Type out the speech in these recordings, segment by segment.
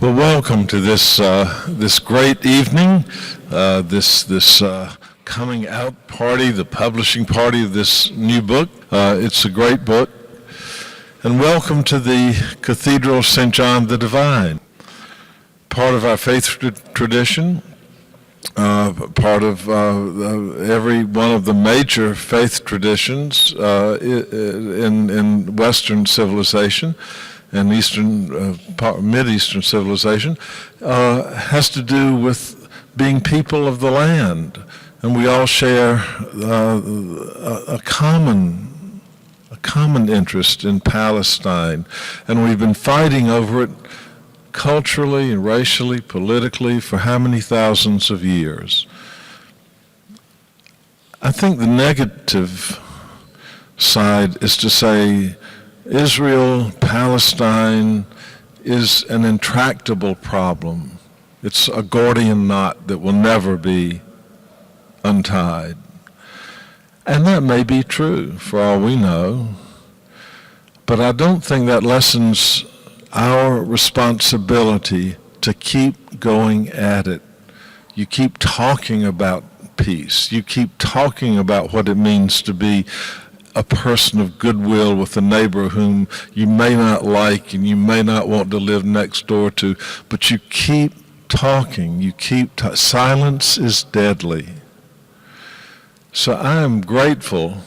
Well, welcome to this this great evening, this coming out party, the publishing party of this new book. It's a great book, and welcome to the Cathedral of St. John the Divine, part of our faith tradition, part of every one of the major faith traditions in Western civilization. And Mid-Eastern civilization has to do with being people of the land, and we all share a common interest in Palestine, and we've been fighting over it culturally, racially, politically for how many thousands of years. I think the negative side is to say Israel, Palestine is an intractable problem. It's a Gordian knot that will never be untied. And that may be true for all we know, but I don't think that lessens our responsibility to keep going at it. You keep talking about peace. You keep talking about what it means to be a person of goodwill with a neighbor whom you may not like and you may not want to live next door to, but you keep talking, silence is deadly. So I am grateful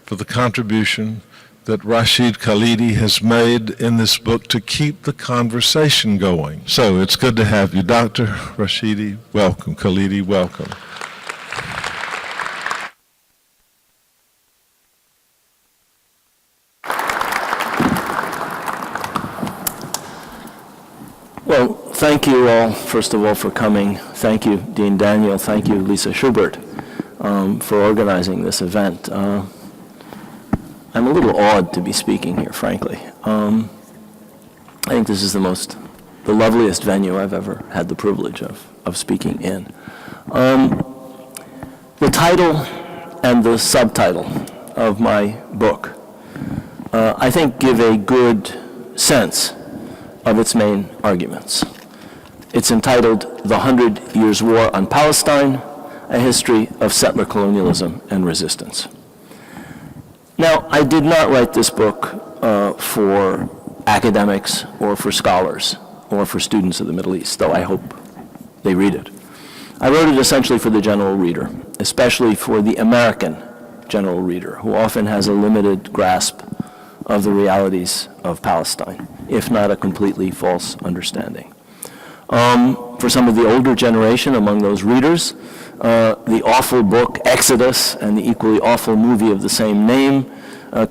for the contribution that Rashid Khalidi has made in this book to keep the conversation going. So it's good to have you, Dr. Rashidi. Welcome, Khalidi, welcome. Well, thank you all, first of all, for coming. Thank you, Dean Daniel. Thank you, Lisa Schubert, for organizing this event. I'm a little awed to be speaking here, frankly. I think this is the loveliest venue I've ever had the privilege of speaking in. The title and the subtitle of my book, I think, give a good sense of its main arguments. It's entitled The 100 Years War on Palestine, A History of Settler Colonialism and Resistance. Now, I did not write this book for academics or for scholars or for students of the Middle East, though I hope they read it. I wrote it essentially for the general reader, especially for the American general reader, who often has a limited grasp of the realities of Palestine, if not a completely false understanding. For some of the older generation among those readers, the awful book Exodus and the equally awful movie of the same name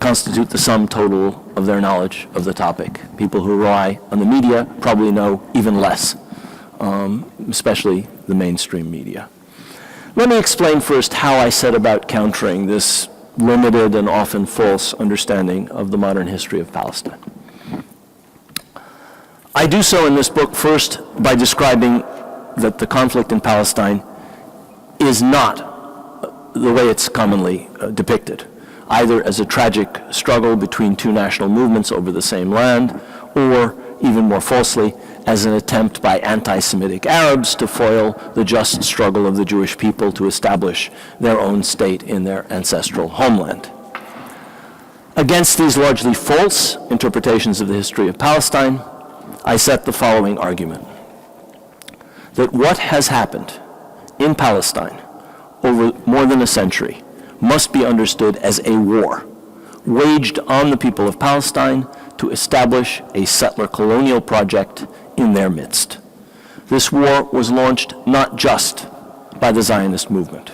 constitute the sum total of their knowledge of the topic. People who rely on the media probably know even less, especially the mainstream media. Let me explain first how I set about countering this limited and often false understanding of the modern history of Palestine. I do so in this book first by describing that the conflict in Palestine is not the way it's commonly depicted, either as a tragic struggle between two national movements over the same land, or even more falsely, as an attempt by anti-Semitic Arabs to foil the just struggle of the Jewish people to establish their own state in their ancestral homeland. Against these largely false interpretations of the history of Palestine, I set the following argument: that what has happened in Palestine over more than a century must be understood as a war waged on the people of Palestine to establish a settler colonial project in their midst. This war was launched not just by the Zionist movement,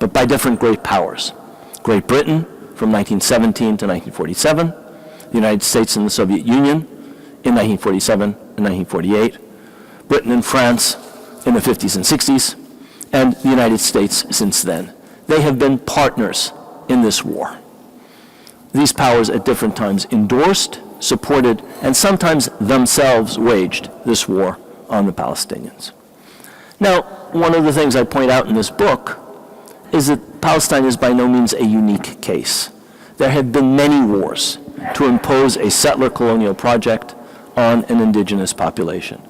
but by different great powers. Great Britain from 1917 to 1947, the United States and the Soviet Union in 1947 and 1948, Britain and France in the 50s and 60s, and the United States since then. They have been partners in this war. These powers at different times endorsed, supported, and sometimes themselves waged this war on the Palestinians. Now, one of the things I point out in this book is that Palestine is by no means a unique case. There have been many wars to impose a settler colonial project on an indigenous population.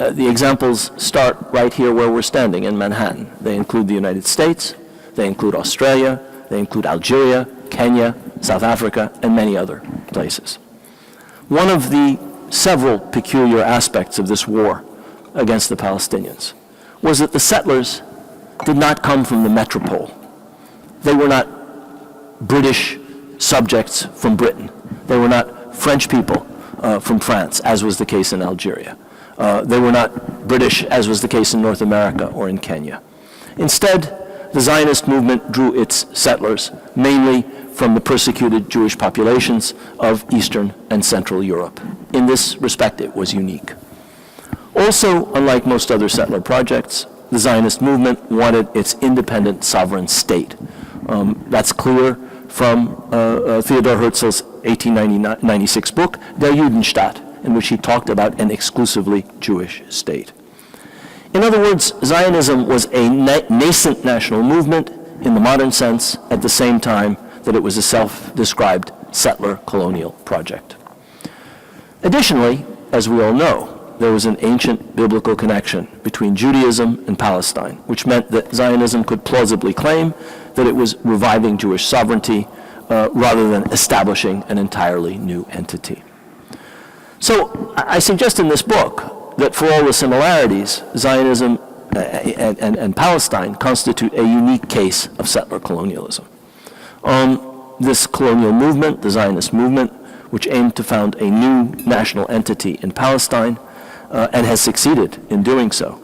The examples start right here where we're standing in Manhattan. They include the United States, they include Australia, they include Algeria, Kenya, South Africa, and many other places. One of the several peculiar aspects of this war against the Palestinians was that the settlers did not come from the metropole. They were not British subjects from Britain. They were not French people from France, as was the case in Algeria. They were not British, as was the case in North America or in Kenya. Instead, the Zionist movement drew its settlers mainly from the persecuted Jewish populations of Eastern and Central Europe. In this respect, it was unique. Also, unlike most other settler projects, the Zionist movement wanted its independent sovereign state. That's clear from Theodor Herzl's 1896 book, Der Judenstaat, in which he talked about an exclusively Jewish state. In other words, Zionism was a nascent national movement in the modern sense at the same time that it was a self-described settler colonial project. Additionally, as we all know, there was an ancient biblical connection between Judaism and Palestine, which meant that Zionism could plausibly claim that it was reviving Jewish sovereignty rather than establishing an entirely new entity. So I suggest in this book that for all the similarities, Zionism and Palestine constitute a unique case of settler colonialism. This colonial movement, the Zionist movement, which aimed to found a new national entity in Palestine, and has succeeded in doing so,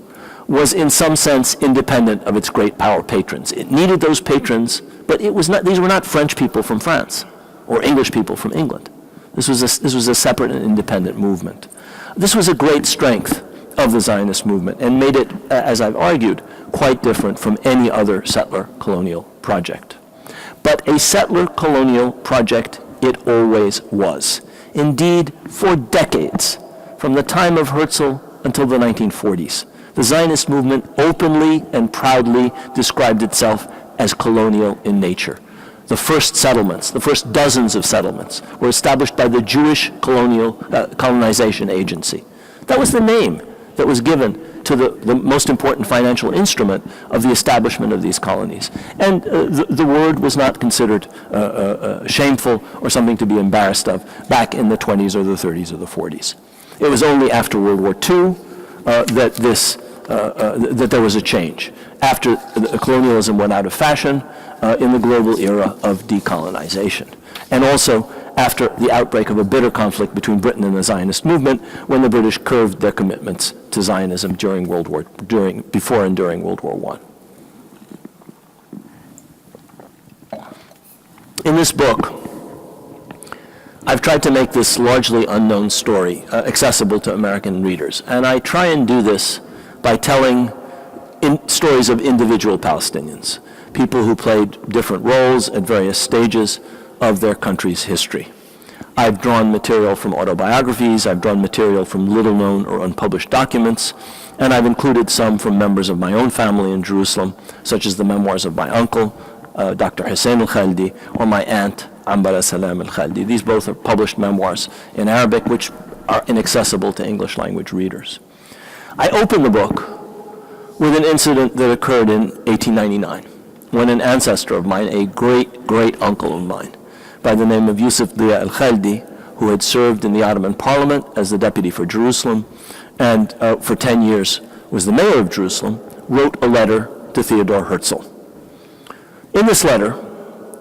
was in some sense independent of its great power patrons. It needed those patrons, but these were not French people from France or English people from England. This was a separate and independent movement. This was a great strength of the Zionist movement and made it, as I've argued, quite different from any other settler colonial project. But a settler colonial project it always was. Indeed, for decades, from the time of Herzl until the 1940s, the Zionist movement openly and proudly described itself as colonial in nature. The first settlements, the first dozens of settlements, were established by the Jewish colonization agency. That was the name that was given to the most important financial instrument of the establishment of these colonies. And the word was not considered shameful or something to be embarrassed of back in the 20s or the 30s or the 40s. It was only after World War II that there was a change, after colonialism went out of fashion in the global era of decolonization, and also after the outbreak of a bitter conflict between Britain and the Zionist movement, when the British curbed their commitments to Zionism before and during World War I. In this book, I've tried to make this largely unknown story accessible to American readers, and I try and do this by telling stories of individual Palestinians, people who played different roles at various stages of their country's history. I've drawn material from autobiographies, I've drawn material from little-known or unpublished documents, and I've included some from members of my own family in Jerusalem, such as the memoirs of my uncle, Dr. Hussein al-Khaldi, or my aunt, Ambara Salam al-Khaldi. These both are published memoirs in Arabic, which are inaccessible to English-language readers. I open the book with an incident that occurred in 1899, when an ancestor of mine, a great-great-uncle of mine, by the name of Yusuf Dia al-Khaldi, who had served in the Ottoman Parliament as the deputy for Jerusalem, and for 10 years was the mayor of Jerusalem, wrote a letter to Theodor Herzl. In this letter,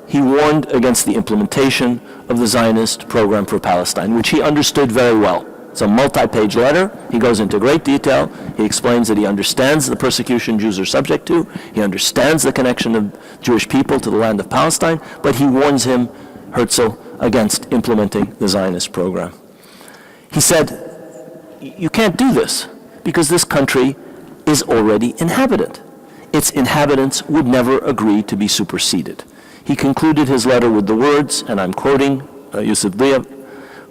he warned against the implementation of the Zionist program for Palestine, which he understood very well. It's a multi-page letter. He goes into great detail. He explains that he understands the persecution Jews are subject to. He understands the connection of Jewish people to the land of Palestine, but he warns him, Herzl, against implementing the Zionist program. He said, you can't do this because this country is already inhabited. Its inhabitants would never agree to be superseded. He concluded his letter with the words, and I'm quoting Yusuf Dia,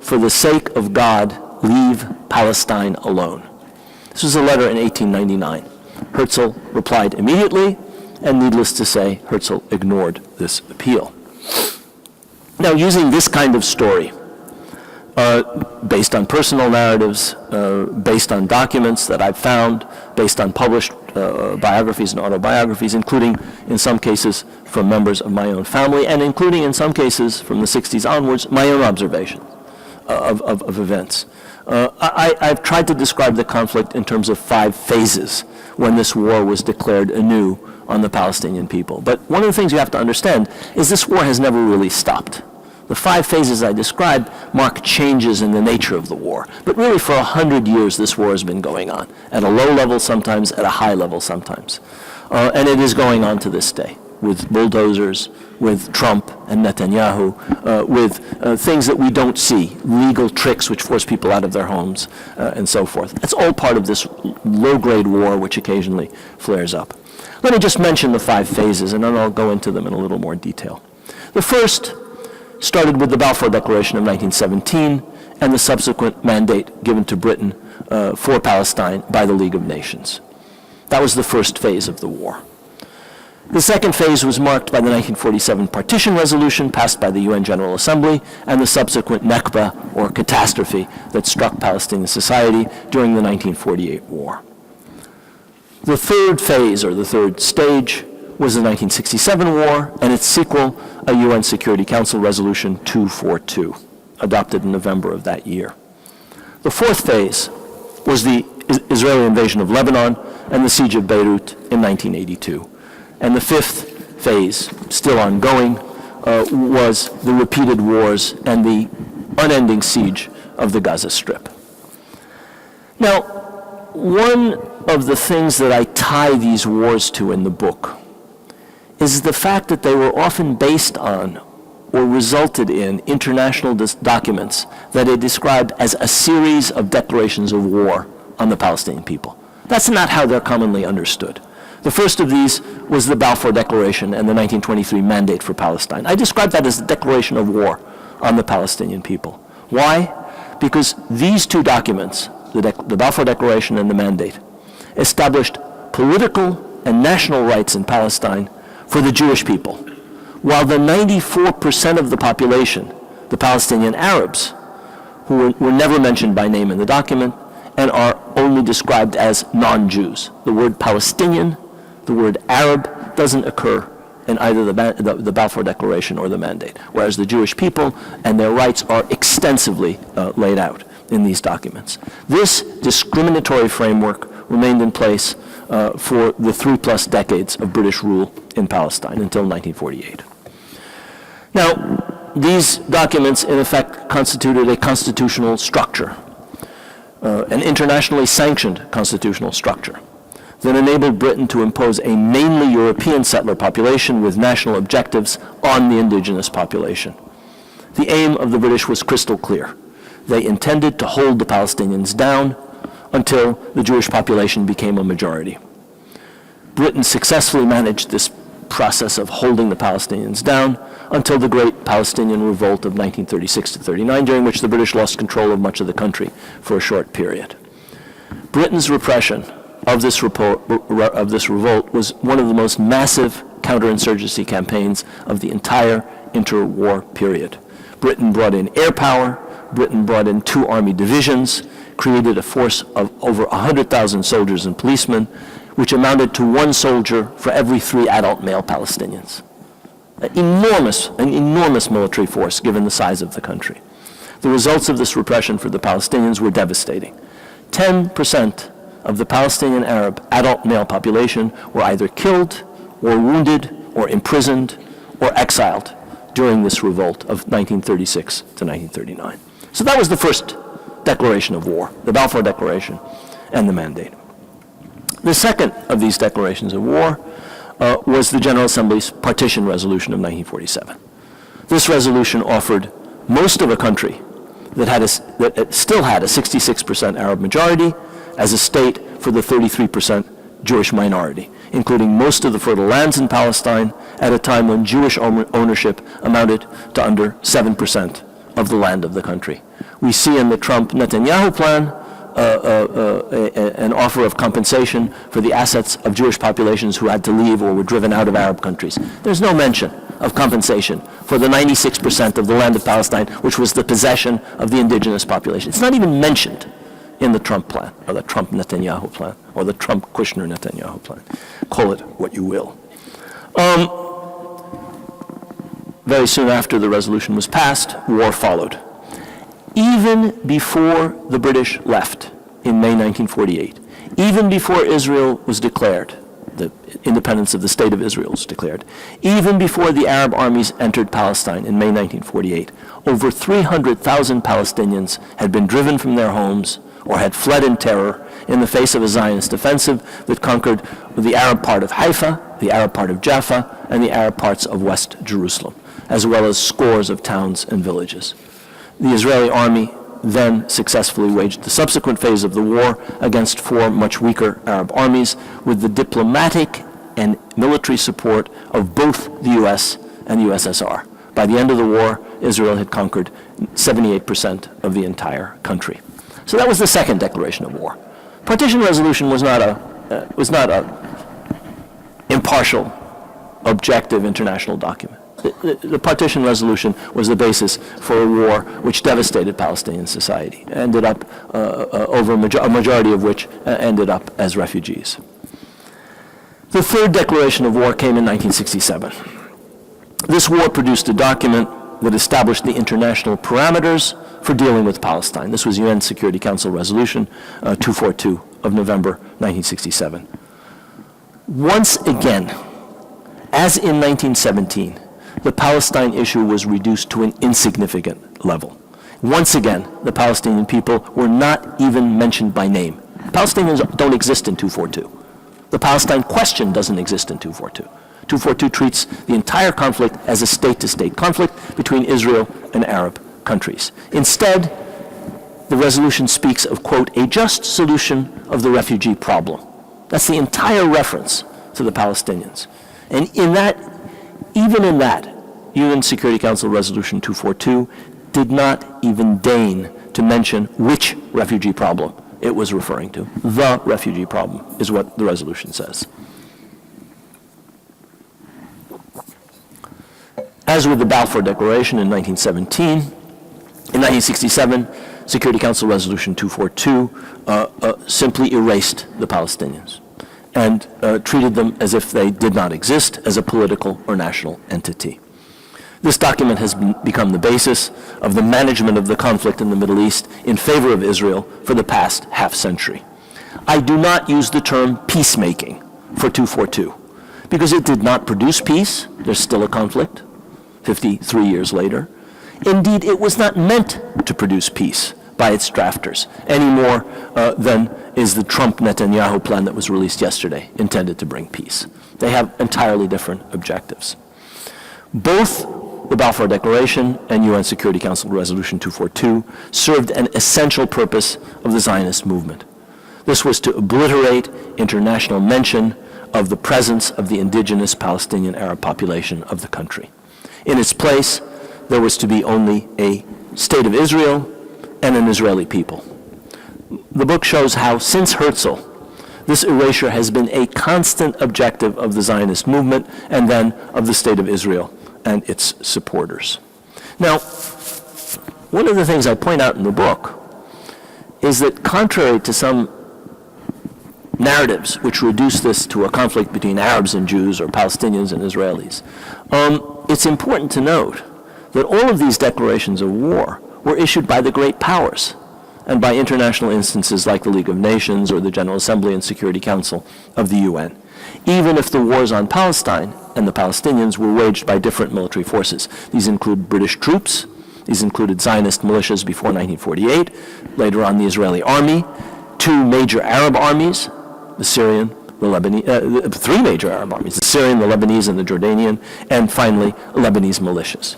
"For the sake of God, leave Palestine alone." This was a letter in 1899. Herzl replied immediately, and needless to say, Herzl ignored this appeal. Now, using this kind of story, based on personal narratives, based on documents that I've found, based on published biographies and autobiographies, including in some cases from members of my own family, and including in some cases from the 60s onwards, my own observations of events. I've tried to describe the conflict in terms of 5 phases when this war was declared anew on the Palestinian people. But one of the things you have to understand is this war has never really stopped. The 5 phases I described mark changes in the nature of the war. But really for 100 years this war has been going on, at a low level sometimes, at a high level sometimes. And it is going on to this day, with bulldozers, with Trump and Netanyahu, with things that we don't see, legal tricks which force people out of their homes, and so forth. It's all part of this low-grade war which occasionally flares up. Let me just mention the 5 phases, and then I'll go into them in a little more detail. The first started with the Balfour Declaration of 1917 and the subsequent mandate given to Britain for Palestine by the League of Nations. That was the first phase of the war. The second phase was marked by the 1947 partition resolution passed by the UN General Assembly and the subsequent Nakba, or catastrophe, that struck Palestinian society during the 1948 war. The third phase, or the third stage, was the 1967 war and its sequel, a UN Security Council Resolution 242, adopted in November of that year. The fourth phase was the Israeli invasion of Lebanon and the siege of Beirut in 1982. And the fifth phase, still ongoing, was the repeated wars and the unending siege of the Gaza Strip. Now, one of the things that I tie these wars to in the book is the fact that they were often based on or resulted in international documents that are described as a series of declarations of war on the Palestinian people. That's not how they're commonly understood. The first of these was the Balfour Declaration and the 1923 Mandate for Palestine. I describe that as a declaration of war on the Palestinian people. Why? Because these 2 documents, the Balfour Declaration and the Mandate, established political and national rights in Palestine for the Jewish people, while the 94% of the population, the Palestinian Arabs, who were never mentioned by name in the document and are only described as non-Jews. The word Palestinian, the word Arab doesn't occur in either the Balfour Declaration or the Mandate, whereas the Jewish people and their rights are extensively laid out in these documents. This discriminatory framework remained in place for the 3+ decades of British rule in Palestine until 1948. Now, these documents in effect constituted a constitutional structure, an internationally sanctioned constitutional structure that enabled Britain to impose a mainly European settler population with national objectives on the indigenous population. The aim of the British was crystal clear. They intended to hold the Palestinians down until the Jewish population became a majority. Britain successfully managed this process of holding the Palestinians down until the Great Palestinian Revolt of 1936-39, during which the British lost control of much of the country for a short period. Britain's repression of this revolt was one of the most massive counterinsurgency campaigns of the entire interwar period. Britain brought in air power, Britain brought in 2 army divisions, created a force of over 100,000 soldiers and policemen, which amounted to 1 soldier for every 3 adult male Palestinians. An enormous military force given the size of the country. The results of this repression for the Palestinians were devastating. 10% of the Palestinian Arab adult male population were either killed or wounded or imprisoned or exiled during this revolt of 1936 to 1939. So that was the first declaration of war, the Balfour Declaration and the Mandate. The second of these declarations of war was the General Assembly's Partition Resolution of 1947. This resolution offered most of a country that still had a 66% Arab majority as a state for the 33% Jewish minority, including most of the fertile lands in Palestine at a time when Jewish ownership amounted to under 7% of the land of the country. We see in the Trump-Netanyahu plan an offer of compensation for the assets of Jewish populations who had to leave or were driven out of Arab countries. There's no mention of compensation for the 96% of the land of Palestine, which was the possession of the indigenous population. It's not even mentioned in the Trump plan, or the Trump-Netanyahu plan, or the Trump-Kushner-Netanyahu plan. Call it what you will. Very soon after the resolution was passed, war followed. Even before the British left in May 1948, even before Israel was declared, the independence of the State of Israel was declared, even before the Arab armies entered Palestine in May 1948, over 300,000 Palestinians had been driven from their homes or had fled in terror in the face of a Zionist offensive that conquered the Arab part of Haifa, the Arab part of Jaffa, and the Arab parts of West Jerusalem, as well as scores of towns and villages. The Israeli army then successfully waged the subsequent phase of the war against four much weaker Arab armies with the diplomatic and military support of both the U.S. and the USSR. By the end of the war, Israel had conquered 78% of the entire country. So that was the second declaration of war. Partition resolution was not a impartial, objective international document. The partition resolution was the basis for a war which devastated Palestinian society, ended up a majority of which ended up as refugees. The third declaration of war came in 1967. This war produced a document that established the international parameters for dealing with Palestine. This was UN Security Council Resolution 242 of November 1967. Once again, as in 1917, the Palestine issue was reduced to an insignificant level. Once again, the Palestinian people were not even mentioned by name. Palestinians don't exist in 242. The Palestine question doesn't exist in 242. 242 treats the entire conflict as a state-to-state conflict between Israel and Arab countries. Instead, the resolution speaks of, quote, a just solution of the refugee problem. That's the entire reference to the Palestinians. And even in that, UN Security Council Resolution 242 did not even deign to mention which refugee problem it was referring to. The refugee problem is what the resolution says. As with the Balfour Declaration in 1917, in 1967, Security Council Resolution 242 simply erased the Palestinians and treated them as if they did not exist as a political or national entity. This document has become the basis of the management of the conflict in the Middle East in favor of Israel for the past half-century. I do not use the term peacemaking for 242 because it did not produce peace. There's still a conflict 53 years later. Indeed, it was not meant to produce peace by its drafters, any more than is the Trump-Netanyahu plan that was released yesterday intended to bring peace. They have entirely different objectives. Both the Balfour Declaration and UN Security Council Resolution 242 served an essential purpose of the Zionist movement. This was to obliterate international mention of the presence of the indigenous Palestinian Arab population of the country. In its place, there was to be only a state of Israel and an Israeli people. The book shows how, since Herzl, this erasure has been a constant objective of the Zionist movement and then of the State of Israel and its supporters. Now, one of the things I point out in the book is that contrary to some narratives which reduce this to a conflict between Arabs and Jews or Palestinians and Israelis, it's important to note that all of these declarations of war were issued by the great powers and by international instances like the League of Nations or the General Assembly and Security Council of the UN, even if the wars on Palestine and the Palestinians were waged by different military forces. These include British troops, these included Zionist militias before 1948, later on the Israeli army, two major Arab armies, the Syrian, the Lebanese, three major Arab armies, the Syrian, the Lebanese, and the Jordanian, and finally Lebanese militias.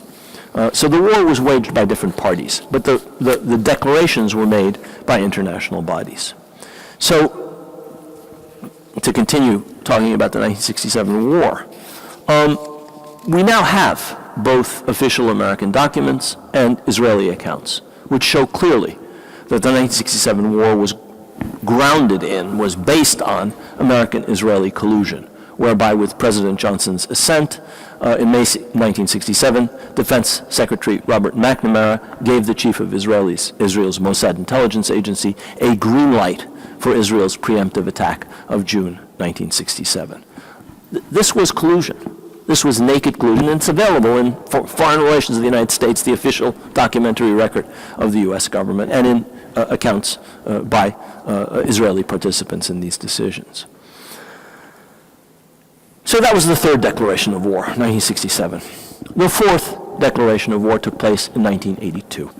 So the war was waged by different parties, but the declarations were made by international bodies. So, to continue talking about the 1967 war, we now have both official American documents and Israeli accounts, which show clearly that the 1967 war was grounded in, was based on American-Israeli collusion, whereby, with President Johnson's assent, in May 1967, Defense Secretary Robert McNamara gave the chief of Israel's Mossad intelligence agency a green light for Israel's preemptive attack of June 1967. This was collusion. This was naked collusion, and it's available in Foreign Relations of the United States, the official documentary record of the U.S. government, and in accounts by Israeli participants in these decisions. So that was the third declaration of war, 1967. The fourth declaration of war took place in 1982.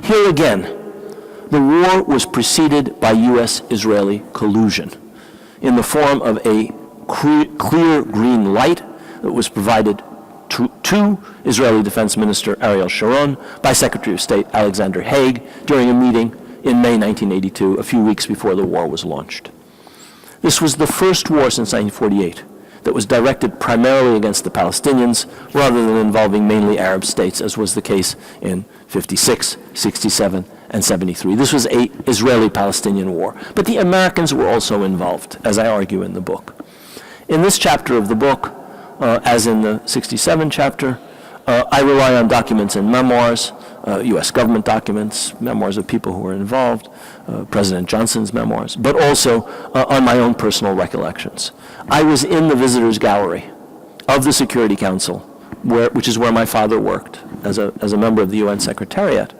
Here again, the war was preceded by U.S.-Israeli collusion in the form of a clear green light that was provided to Israeli Defense Minister Ariel Sharon by Secretary of State Alexander Haig during a meeting in May 1982, a few weeks before the war was launched. This was the first war since 1948 that was directed primarily against the Palestinians rather than involving mainly Arab states, as was the case in 56, 67, and 73. This was an Israeli-Palestinian war. But the Americans were also involved, as I argue in the book. In this chapter of the book, as in the 67 chapter, I rely on documents and memoirs, U.S. government documents, memoirs of people who were involved, President Johnson's memoirs, but also on my own personal recollections. I was in the visitors' gallery of the Security Council, which is where my father worked as a member of the UN Secretariat,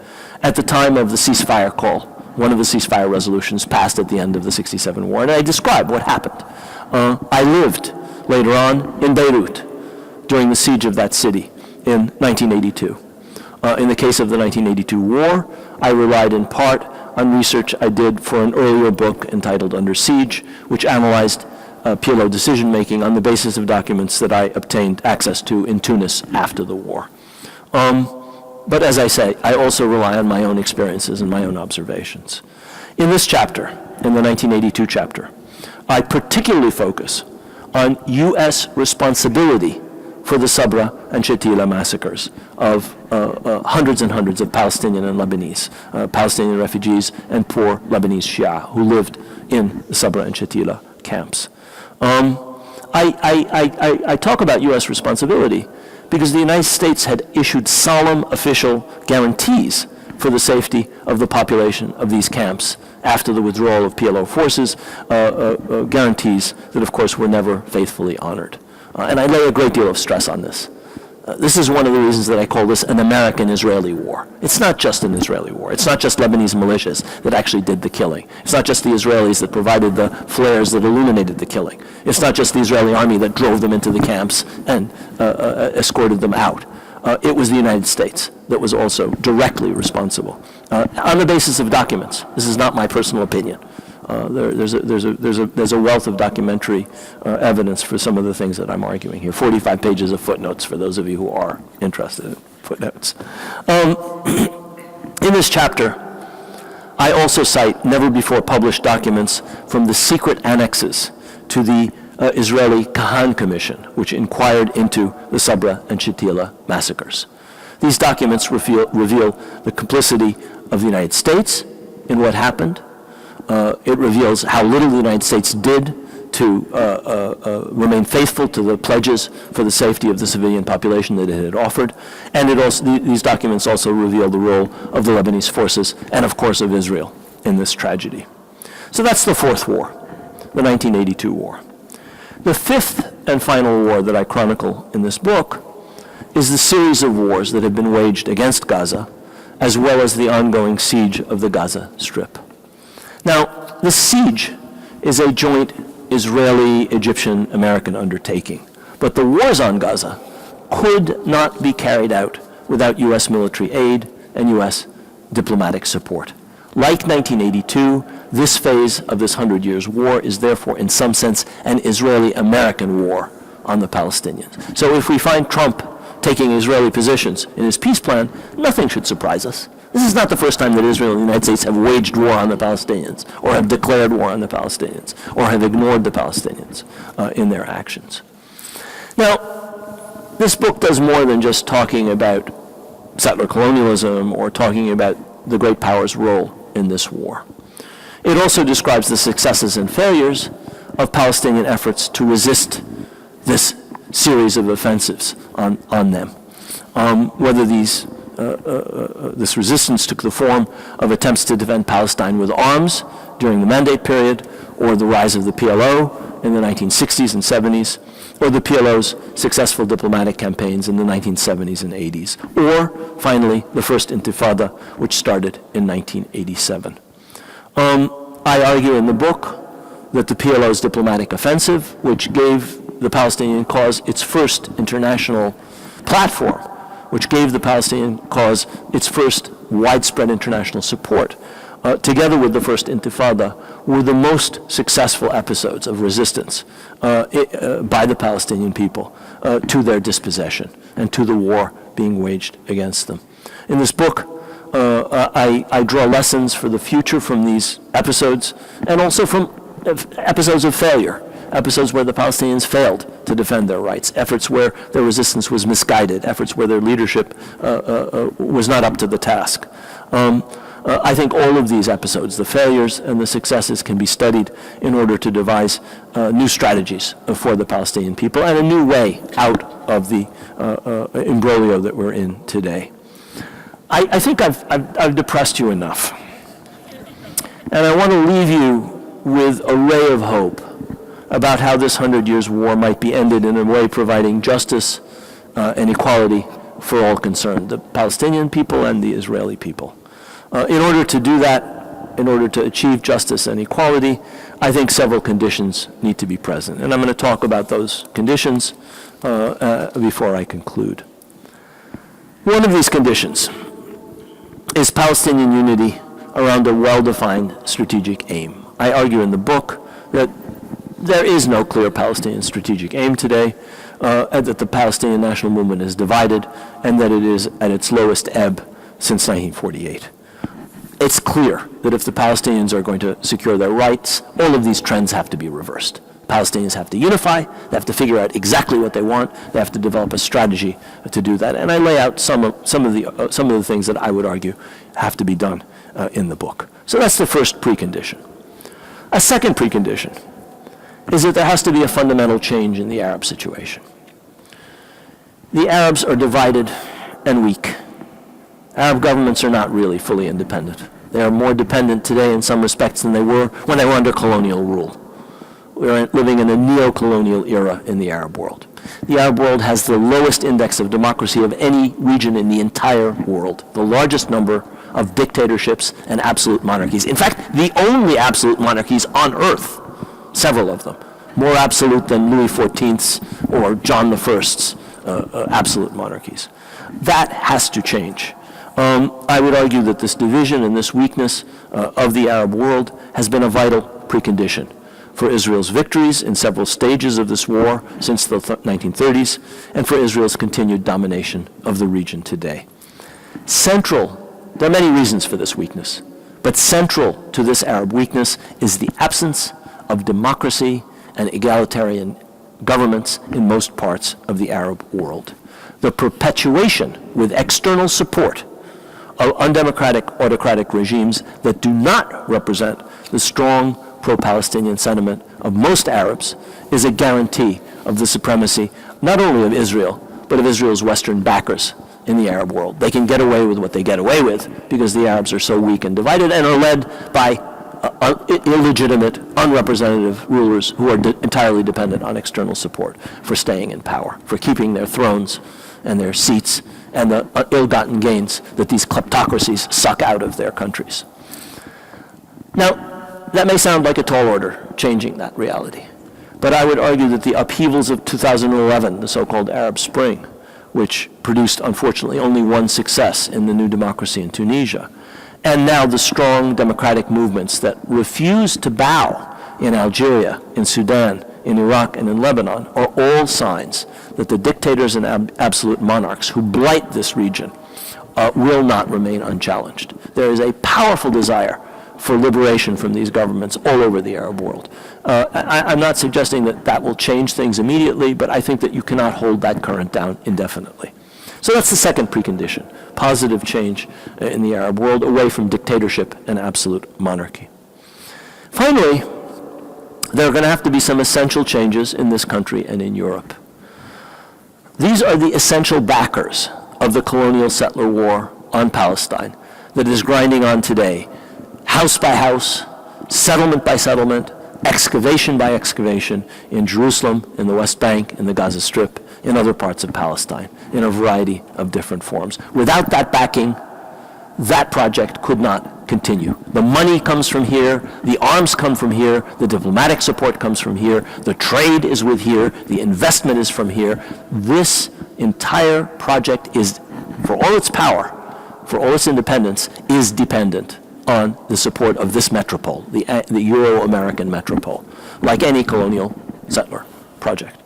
at the time of the ceasefire call, one of the ceasefire resolutions passed at the end of the 67 war, and I described what happened. I lived later on in Beirut during the siege of that city in 1982. In the case of the 1982 war, I relied in part on research I did for an earlier book entitled Under Siege, which analyzed PLO decision-making on the basis of documents that I obtained access to in Tunis after the war. But as I say, I also rely on my own experiences and my own observations. In this chapter, in the 1982 chapter, I particularly focus on U.S. responsibility for the Sabra and Shatila massacres of hundreds and hundreds of Palestinian and Lebanese, Palestinian refugees and poor Lebanese Shia who lived in the Sabra and Shatila camps. I talk about U.S. responsibility because the United States had issued solemn official guarantees for the safety of the population of these camps after the withdrawal of PLO forces, guarantees that, of course, were never faithfully honored. And I lay a great deal of stress on this. This is one of the reasons that I call this an American-Israeli war. It's not just an Israeli war. It's not just Lebanese militias that actually did the killing. It's not just the Israelis that provided the flares that illuminated the killing. It's not just the Israeli army that drove them into the camps and escorted them out. It was the United States that was also directly responsible on the basis of documents. This is not my personal opinion. There's a wealth of documentary evidence for some of the things that I'm arguing here. 45 pages of footnotes for those of you who are interested in footnotes. In this chapter, I also cite never before published documents from the secret annexes to the Israeli Kahan Commission, which inquired into the Sabra and Shatila massacres. These documents reveal the complicity of the United States in what happened. It reveals how little the United States did to remain faithful to the pledges for the safety of the civilian population that it had offered. And these documents also reveal the role of the Lebanese forces and, of course, of Israel in this tragedy. So that's the fourth war, the 1982 war. The fifth and final war that I chronicle in this book is the series of wars that have been waged against Gaza, as well as the ongoing siege of the Gaza Strip. Now, the siege is a joint Israeli, Egyptian, American undertaking, but the wars on Gaza could not be carried out without U.S. military aid and U.S. diplomatic support. Like 1982, this phase of this 100 Years' War is therefore, in some sense, an Israeli-American war on the Palestinians. So if we find Trump taking Israeli positions in his peace plan, nothing should surprise us. This is not the first time that Israel and the United States have waged war on the Palestinians, or have declared war on the Palestinians, or have ignored the Palestinians in their actions. Now, this book does more than just talking about settler colonialism or talking about the great powers' role in this war. It also describes the successes and failures of Palestinian efforts to resist this series of offensives on them. Whether this resistance took the form of attempts to defend Palestine with arms during the Mandate period, or the rise of the PLO in the 1960s and 70s, or the PLO's successful diplomatic campaigns in the 1970s and 80s, or finally the First Intifada, which started in 1987. I argue in the book that the PLO's diplomatic offensive, which gave the Palestinian cause its first international platform, which gave the Palestinian cause its first widespread international support, together with the First Intifada, were the most successful episodes of resistance by the Palestinian people to their dispossession and to the war being waged against them. In this book, I draw lessons for the future from these episodes, and also from episodes of failure, episodes where the Palestinians failed to defend their rights, efforts where their resistance was misguided, efforts where their leadership was not up to the task. I think all of these episodes, the failures and the successes, can be studied in order to devise new strategies for the Palestinian people and a new way out of the imbroglio that we're in today. I think I've depressed you enough. And I want to leave you with a ray of hope about how this 100 Years' war might be ended in a way providing justice and equality for all concerned, the Palestinian people and the Israeli people. In order to do that, in order to achieve justice and equality, I think several conditions need to be present. And I'm going to talk about those conditions before I conclude. One of these conditions is Palestinian unity around a well-defined strategic aim. I argue in the book that there is no clear Palestinian strategic aim today, and that the Palestinian national movement is divided, and that it is at its lowest ebb since 1948. It's clear that if the Palestinians are going to secure their rights, all of these trends have to be reversed. Palestinians have to unify, they have to figure out exactly what they want, they have to develop a strategy to do that. And I lay out some of the things that I would argue have to be done in the book. So that's the first precondition. A second precondition is that there has to be a fundamental change in the Arab situation. The Arabs are divided and weak. Arab governments are not really fully independent. They are more dependent today in some respects than they were when they were under colonial rule. We're living in a neo-colonial era in the Arab world. The Arab world has the lowest index of democracy of any region in the entire world, the largest number of dictatorships and absolute monarchies. In fact, the only absolute monarchies on earth, several of them, more absolute than Louis XIV's or John I's absolute monarchies. That has to change. I would argue that this division and this weakness of the Arab world has been a vital precondition for Israel's victories in several stages of this war since the 1930s, and for Israel's continued domination of the region today. There are many reasons for this weakness, but central to this Arab weakness is the absence of democracy and egalitarian governments in most parts of the Arab world. The perpetuation with external support of undemocratic autocratic regimes that do not represent the strong pro-Palestinian sentiment of most Arabs is a guarantee of the supremacy not only of Israel, but of Israel's Western backers in the Arab world. They can get away with what they get away with because the Arabs are so weak and divided and are led by illegitimate, unrepresentative rulers who are entirely dependent on external support for staying in power, for keeping their thrones and their seats and the ill-gotten gains that these kleptocracies suck out of their countries. Now, that may sound like a tall order, changing that reality. But I would argue that the upheavals of 2011, the so-called Arab Spring, which produced, unfortunately, only one success in the new democracy in Tunisia, and now the strong democratic movements that refuse to bow in Algeria, in Sudan, in Iraq, and in Lebanon are all signs that the dictators and absolute monarchs who blight this region will not remain unchallenged. There is a powerful desire for liberation from these governments all over the Arab world. I'm not suggesting that that will change things immediately, but I think that you cannot hold that current down indefinitely. So that's the second precondition, positive change in the Arab world away from dictatorship and absolute monarchy. Finally, there are going to have to be some essential changes in this country and in Europe. These are the essential backers of the colonial settler war on Palestine that is grinding on today, house by house, settlement by settlement, excavation by excavation in Jerusalem, in the West Bank, in the Gaza Strip, in other parts of Palestine, in a variety of different forms. Without that backing, that project could not continue. The money comes from here, the arms come from here, the diplomatic support comes from here, the trade is with here, the investment is from here. This entire project is, for all its power, for all its independence, is dependent on the support of this metropole, the Euro-American metropole, like any colonial settler project.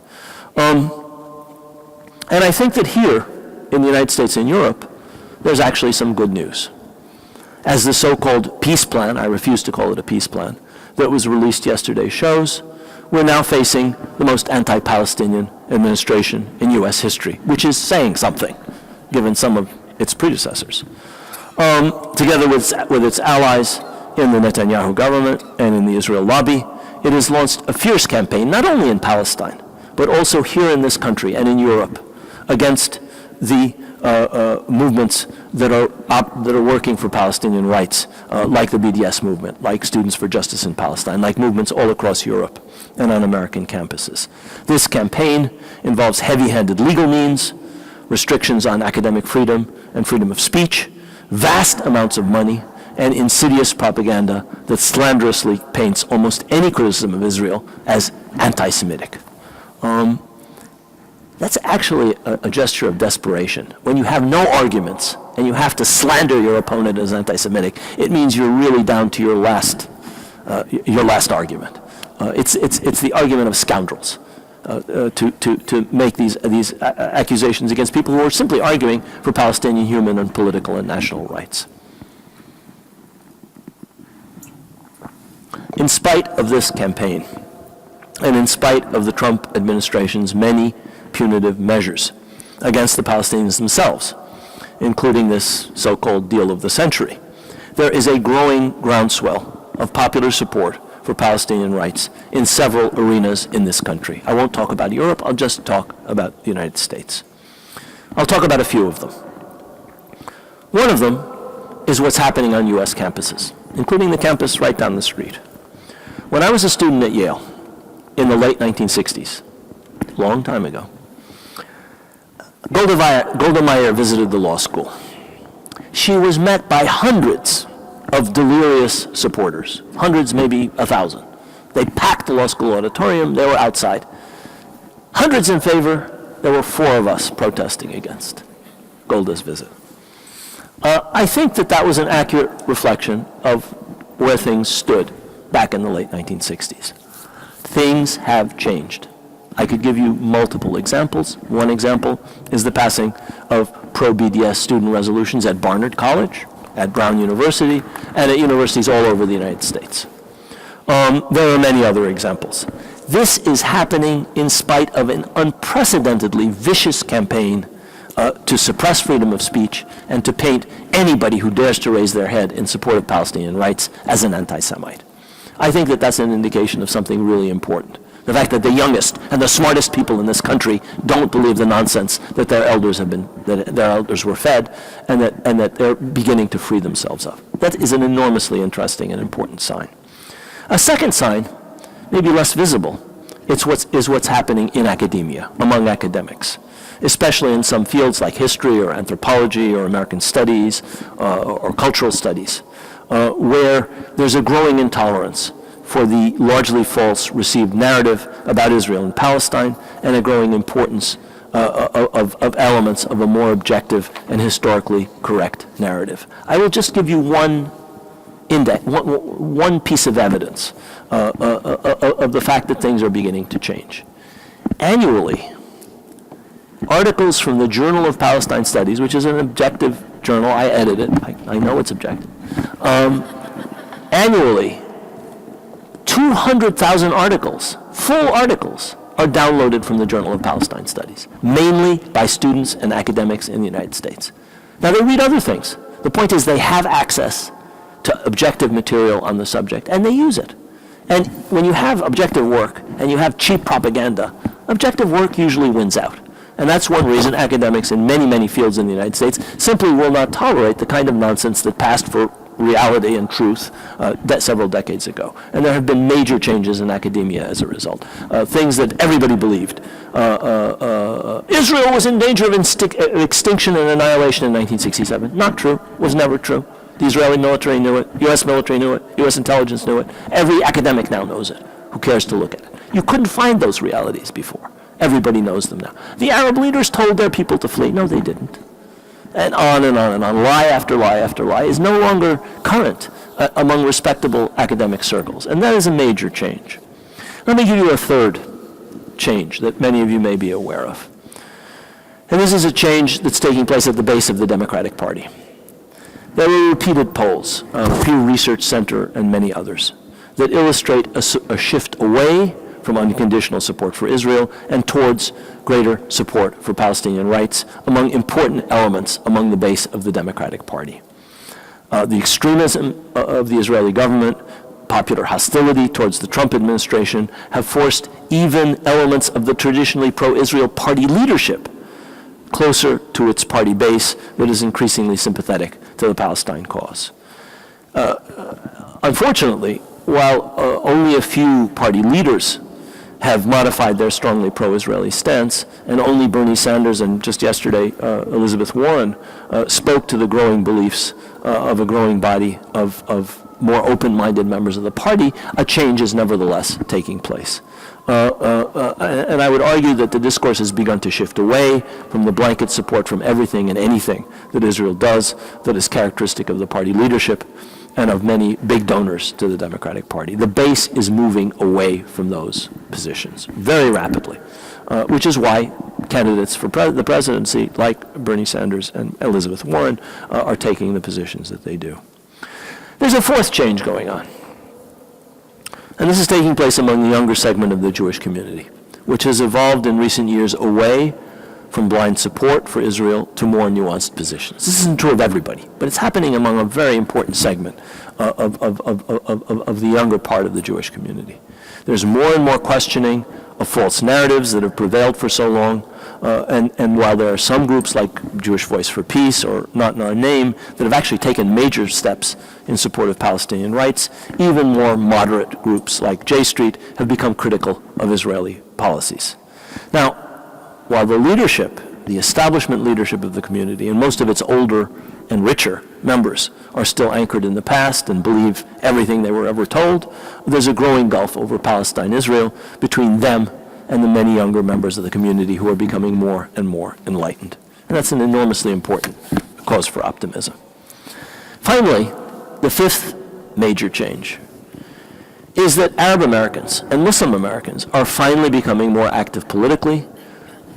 And I think that here, in the United States and Europe, there's actually some good news. As the so-called peace plan, I refuse to call it a peace plan, that was released yesterday shows, we're now facing the most anti-Palestinian administration in U.S. history, which is saying something, given some of its predecessors. Together with its allies in the Netanyahu government and in the Israel lobby, it has launched a fierce campaign, not only in Palestine, but also here in this country and in Europe, against the movements that are working for Palestinian rights, like the BDS movement, like Students for Justice in Palestine, like movements all across Europe and on American campuses. This campaign involves heavy-handed legal means, restrictions on academic freedom and freedom of speech, vast amounts of money, and insidious propaganda that slanderously paints almost any criticism of Israel as anti-Semitic. That's actually a gesture of desperation. When you have no arguments and you have to slander your opponent as anti-Semitic, it means you're really down to your last argument. It's the argument of scoundrels to make these accusations against people who are simply arguing for Palestinian human and political and national rights. In spite of this campaign, and in spite of the Trump administration's many punitive measures against the Palestinians themselves, including this so-called deal of the century, there is a growing groundswell of popular support for Palestinian rights in several arenas in this country. I won't talk about Europe, I'll just talk about the United States. I'll talk about a few of them. One of them is what's happening on U.S. campuses, including the campus right down the street. When I was a student at Yale in the late 1960s, a long time ago, Golda Meir visited the law school. She was met by hundreds of delirious supporters, hundreds, maybe 1,000. They packed the law school auditorium, they were outside. Hundreds in favor, there were 4 of us protesting against Golda's visit. I think that was an accurate reflection of where things stood back in the late 1960s. Things have changed. I could give you multiple examples. One example is the passing of pro-BDS student resolutions at Barnard College, at Brown University, and at universities all over the United States. There are many other examples. This is happening in spite of an unprecedentedly vicious campaign to suppress freedom of speech and to paint anybody who dares to raise their head in support of Palestinian rights as an anti-Semite. I think that that's an indication of something really important. The fact that the youngest and the smartest people in this country don't believe the nonsense that their elders were fed, and that they're beginning to free themselves of. That is an enormously interesting and important sign. A second sign, maybe less visible, is what's happening in academia, among academics, especially in some fields like history or anthropology or American studies or cultural studies, where there's a growing intolerance for the largely false received narrative about Israel and Palestine, and a growing importance of elements of a more objective and historically correct narrative. I will just give you one piece of evidence of the fact that things are beginning to change. Annually, articles from the Journal of Palestine Studies, which is an objective journal, I edit it, I know it's objective, annually, 200,000 articles, full articles, are downloaded from the Journal of Palestine Studies, mainly by students and academics in the United States. Now, they read other things. The point is they have access to objective material on the subject, and they use it. And when you have objective work and you have cheap propaganda, objective work usually wins out. And that's one reason academics in many, many fields in the United States simply will not tolerate the kind of nonsense that passed for reality and truth several decades ago. And there have been major changes in academia as a result. Things that everybody believed. Israel was in danger of extinction and annihilation in 1967. Not true. Was never true. The Israeli military knew it. U.S. military knew it. U.S. intelligence knew it. Every academic now knows it. Who cares to look at it? You couldn't find those realities before. Everybody knows them now. The Arab leaders told their people to flee. No, they didn't. And on and on and on. Lie after lie after lie is no longer current among respectable academic circles. And that is a major change. Let me give you a third change that many of you may be aware of. And this is a change that's taking place at the base of the Democratic Party. There were repeated polls, Pew Research Center and many others, that illustrate a shift away from unconditional support for Israel and towards greater support for Palestinian rights among important elements among the base of the Democratic Party. The extremism of the Israeli government, popular hostility towards the Trump administration have forced even elements of the traditionally pro-Israel party leadership closer to its party base that is increasingly sympathetic to the Palestine cause. Unfortunately, while only a few party leaders have modified their strongly pro-Israeli stance, and only Bernie Sanders and just yesterday Elizabeth Warren spoke to the growing beliefs of a growing body of more open-minded members of the party, a change is nevertheless taking place. And I would argue that the discourse has begun to shift away from the blanket support from everything and anything that Israel does that is characteristic of the party leadership and of many big donors to the Democratic Party. The base is moving away from those positions very rapidly, which is why candidates for the presidency, like Bernie Sanders and Elizabeth Warren, are taking the positions that they do. There's a fourth change going on, and this is taking place among the younger segment of the Jewish community, which has evolved in recent years away from blind support for Israel to more nuanced positions. This isn't true of everybody, but it's happening among a very important segment of the younger part of the Jewish community. There's more and more questioning of false narratives that have prevailed for so long, and while there are some groups like Jewish Voice for Peace or Not in Our Name that have actually taken major steps in support of Palestinian rights, even more moderate groups like J Street have become critical of Israeli policies. Now, while the leadership, the establishment leadership of the community, and most of its older and richer members are still anchored in the past and believe everything they were ever told, there's a growing gulf over Palestine-Israel between them and the many younger members of the community who are becoming more and more enlightened. And that's an enormously important cause for optimism. Finally, the fifth major change is that Arab Americans and Muslim Americans are finally becoming more active politically.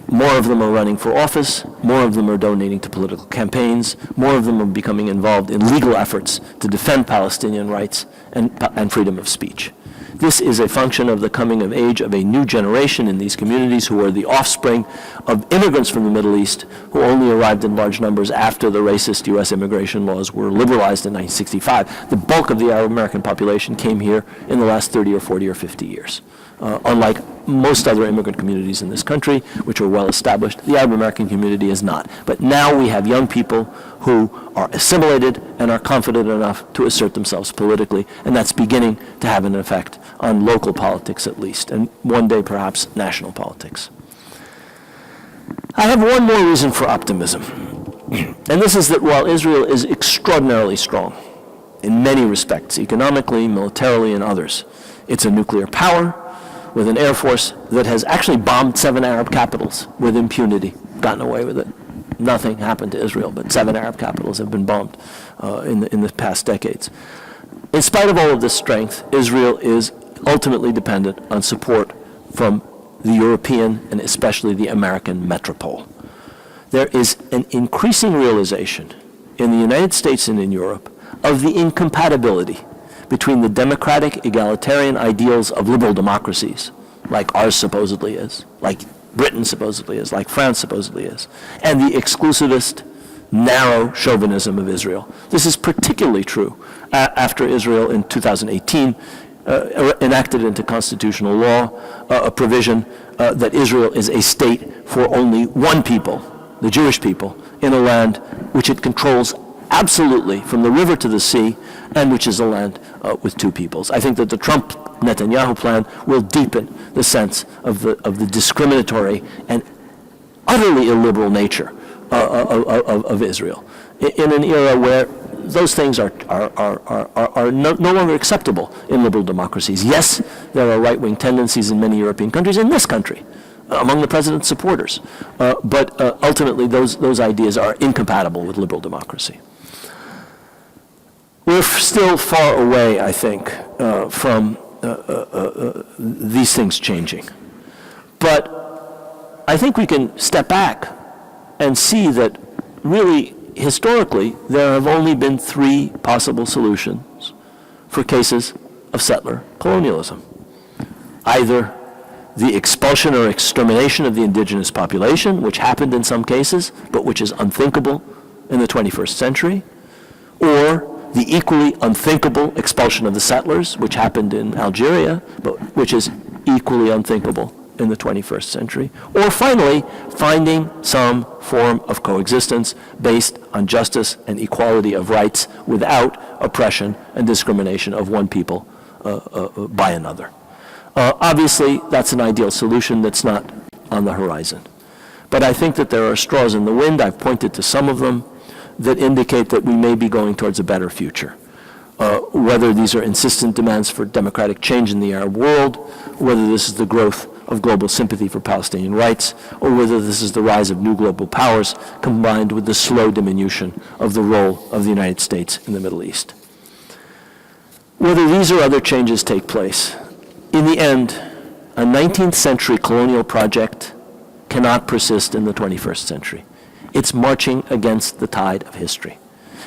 More of them are running for office, more of them are donating to political campaigns, more of them are becoming involved in legal efforts to defend Palestinian rights and freedom of speech. This is a function of the coming of age of a new generation in these communities who are the offspring of immigrants from the Middle East who only arrived in large numbers after the racist U.S. immigration laws were liberalized in 1965. The bulk of the Arab American population came here in the last 30 or 40 or 50 years. Unlike most other immigrant communities in this country, which are well established, the Arab American community is not. But now we have young people who are assimilated and are confident enough to assert themselves politically, and that's beginning to have an effect on local politics at least, and one day perhaps national politics. I have one more reason for optimism, and this is that while Israel is extraordinarily strong in many respects, economically, militarily, and others, it's a nuclear power with an air force that has actually bombed 7 Arab capitals with impunity, gotten away with it. Nothing happened to Israel, but 7 Arab capitals have been bombed in the past decades. In spite of all of this strength, Israel is ultimately dependent on support from the European and especially the American metropole. There is an increasing realization in the United States and in Europe of the incompatibility between the democratic, egalitarian ideals of liberal democracies, like ours supposedly is, like Britain supposedly is, like France supposedly is, and the exclusivist, narrow chauvinism of Israel. This is particularly true after Israel in 2018 enacted into constitutional law a provision that Israel is a state for only one people, the Jewish people, in a land which it controls absolutely from the river to the sea, and which is a land with two peoples. I think that the Trump-Netanyahu plan will deepen the sense of the discriminatory and utterly illiberal nature of Israel in an era where those things are no longer acceptable in liberal democracies. Yes, there are right-wing tendencies in many European countries, in this country, among the president's supporters, but ultimately those ideas are incompatible with liberal democracy. We're still far away, I think, from these things changing. But I think we can step back and see that really, historically, there have only been three possible solutions for cases of settler colonialism. Either the expulsion or extermination of the indigenous population, which happened in some cases, but which is unthinkable in the 21st century, or the equally unthinkable expulsion of the settlers, which happened in Algeria, but which is equally unthinkable in the 21st century, or finally, finding some form of coexistence based on justice and equality of rights without oppression and discrimination of one people by another. Obviously, that's an ideal solution that's not on the horizon. But I think that there are straws in the wind. I've pointed to some of them that indicate that we may be going towards a better future. Whether these are insistent demands for democratic change in the Arab world, whether this is the growth of global sympathy for Palestinian rights, or whether this is the rise of new global powers combined with the slow diminution of the role of the United States in the Middle East. Whether these or other changes take place, in the end, a 19th century colonial project cannot persist in the 21st century. It's marching against the tide of history.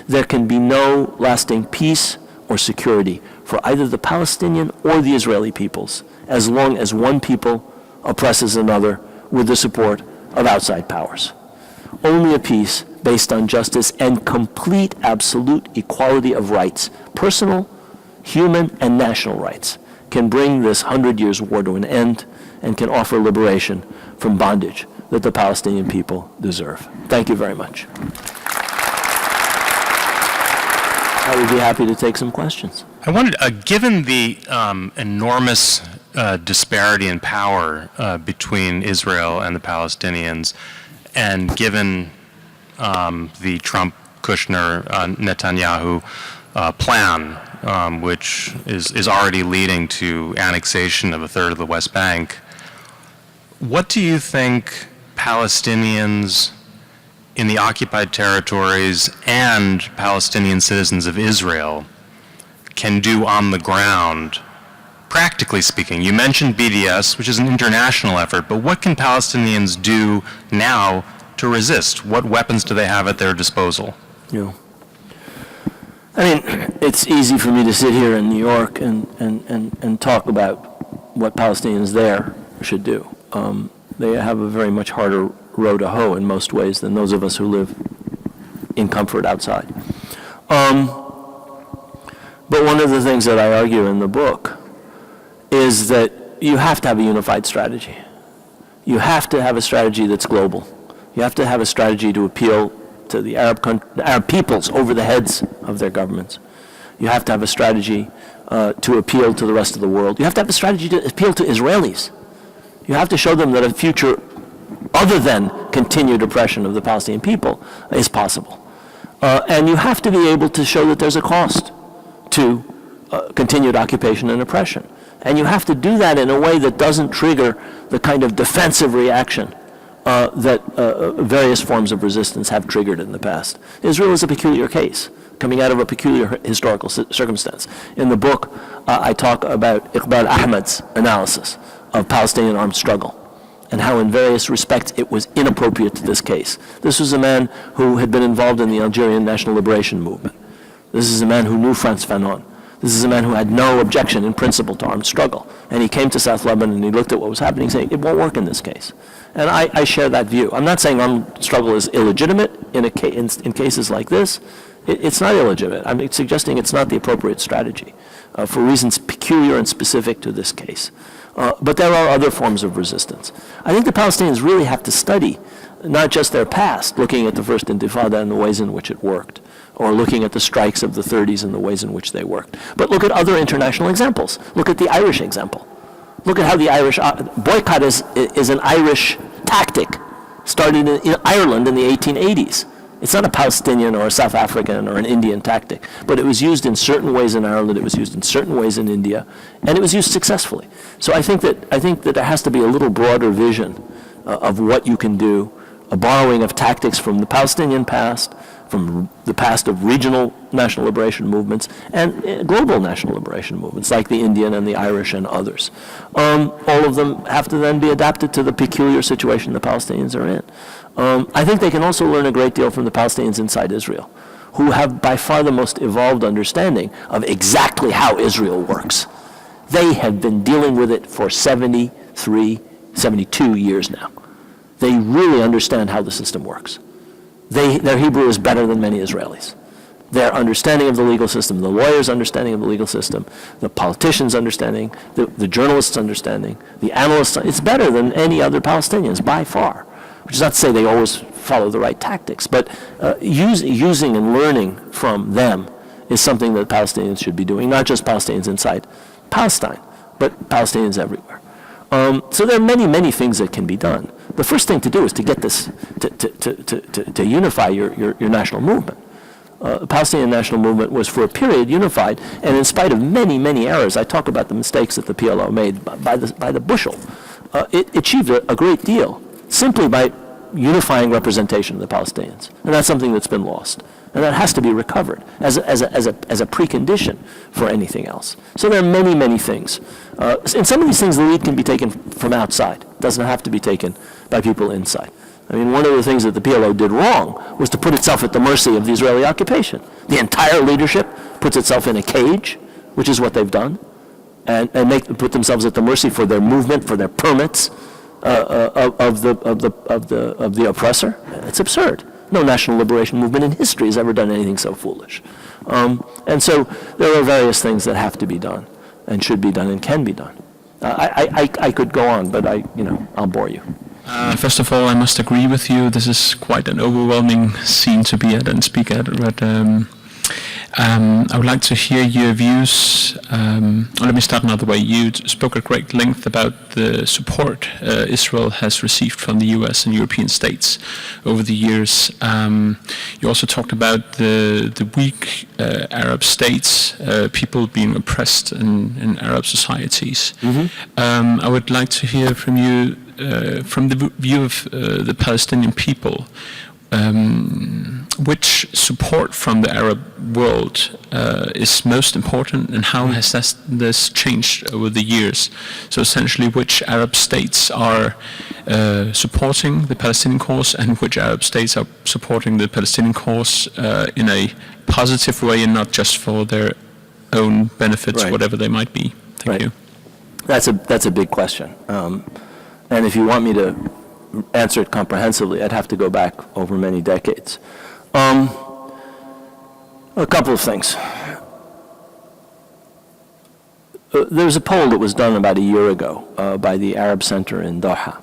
There can be no lasting peace or security for either the Palestinian or the Israeli peoples as long as one people oppresses another with the support of outside powers. Only a peace based on justice and complete absolute equality of rights, personal, human, and national rights, can bring this 100 years war to an end and can offer liberation from bondage that the Palestinian people deserve. Thank you very much. I would be happy to take some questions. I wanted, given the enormous disparity in power between Israel and the Palestinians, and given the Trump-Kushner-Netanyahu plan, which is already leading to annexation of a third of the West Bank, what do you think Palestinians in the occupied territories and Palestinian citizens of Israel can do on the ground, practically speaking? You mentioned BDS, which is an international effort, but what can Palestinians do now to resist? What weapons do they have at their disposal? Yeah. I mean, it's easy for me to sit here in New York and talk about what Palestinians there should do. They have a very much harder row to hoe in most ways than those of us who live in comfort outside. But one of the things that I argue in the book is that you have to have a unified strategy. You have to have a strategy that's global. You have to have a strategy to appeal to the Arab peoples over the heads of their governments. You have to have a strategy to appeal to the rest of the world. You have to have a strategy to appeal to Israelis. You have to show them that a future other than continued oppression of the Palestinian people is possible. And you have to be able to show that there's a cost to continued occupation and oppression. And you have to do that in a way that doesn't trigger the kind of defensive reaction that various forms of resistance have triggered in the past. Israel is a peculiar case, coming out of a peculiar historical circumstance. In the book, I talk about Iqbal Ahmed's analysis of Palestinian armed struggle and how in various respects it was inappropriate to this case. This was a man who had been involved in the Algerian National Liberation Movement. This is a man who knew Frantz Fanon. This is a man who had no objection in principle to armed struggle. And he came to South Lebanon and he looked at what was happening saying, it won't work in this case. And I share that view. I'm not saying armed struggle is illegitimate in cases like this. It's not illegitimate. I'm suggesting it's not the appropriate strategy. for reasons peculiar and specific to this case. But there are other forms of resistance. I think the Palestinians really have to study not just their past, looking at the First Intifada and the ways in which it worked, or looking at the strikes of the 30s and the ways in which they worked, but look at other international examples. Look at the Irish example. Look at how the Irish boycott is an Irish tactic, started in Ireland in the 1880s. It's not a Palestinian or a South African or an Indian tactic, but it was used in certain ways in Ireland, it was used in certain ways in India, and it was used successfully. So I think that there has to be a little broader vision of what you can do, a borrowing of tactics from the Palestinian past, from the past of regional national liberation movements, and global national liberation movements, like the Indian and the Irish and others. All of them have to then be adapted to the peculiar situation the Palestinians are in. I think they can also learn a great deal from the Palestinians inside Israel, who have by far the most evolved understanding of exactly how Israel works. They have been dealing with it for 73, 72 years now. They really understand how the system works. Their Hebrew is better than many Israelis. Their understanding of the legal system, the lawyers' understanding of the legal system, the politicians' understanding, the journalists' understanding, the analysts', it's better than any other Palestinians by far. Which is not to say they always follow the right tactics, but using and learning from them is something that Palestinians should be doing, not just Palestinians inside Palestine, but Palestinians everywhere. So there are many, many things that can be done. The first thing to do is to get this, to unify your national movement. The Palestinian national movement was for a period unified, and in spite of many, many errors, I talk about the mistakes that the PLO made by the bushel, it achieved a great deal simply by unifying representation of the Palestinians. And that's something that's been lost. And that has to be recovered as a precondition for anything else. So there are many, many things. In some of these things, the lead can be taken from outside. It doesn't have to be taken by people inside. I mean, one of the things that the PLO did wrong was to put itself at the mercy of the Israeli occupation. The entire leadership puts itself in a cage, which is what they've done, and put themselves at the mercy for their movement, for their permits of the oppressor. It's absurd. No national liberation movement in history has ever done anything so foolish. And so there are various things that have to be done, and should be done, and can be done. I could go on, but I'll bore you. First of all, I must agree with you. This is quite an overwhelming scene to be at and speak at. But I would like to hear your views. Let me start another way. You spoke at great length about the support Israel has received from the U.S. and European states over the years. You also talked about the weak Arab states, people being oppressed in Arab societies. Mm-hmm. I would like to hear from you, from the view of the Palestinian people, which support from the Arab world is most important, and how has this changed over the years? So essentially, which Arab states are supporting the Palestinian cause, and which Arab states are supporting the Palestinian cause in a positive way, and not just for their own benefits, right, whatever they might be? Thank you. That's a big question. And if you want me to answer it comprehensively, I'd have to go back over many decades. A couple of things. There was a poll that was done about a year ago by the Arab Center in Doha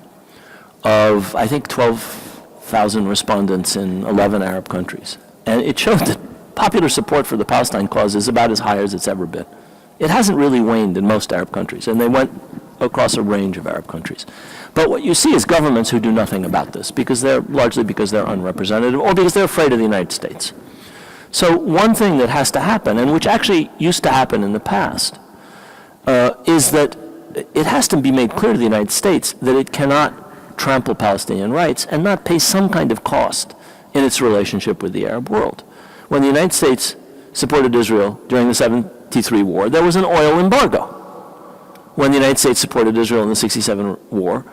of, I think, 12,000 respondents in 11 Arab countries. And it showed that popular support for the Palestine cause is about as high as it's ever been. It hasn't really waned in most Arab countries, and they went across a range of Arab countries. But what you see is governments who do nothing about this, largely because they're unrepresentative, or because they're afraid of the United States. So one thing that has to happen, and which actually used to happen in the past, is that it has to be made clear to the United States that it cannot trample Palestinian rights and not pay some kind of cost in its relationship with the Arab world. When the United States supported Israel during the 73 war, there was an oil embargo. When the United States supported Israel in the 67 war,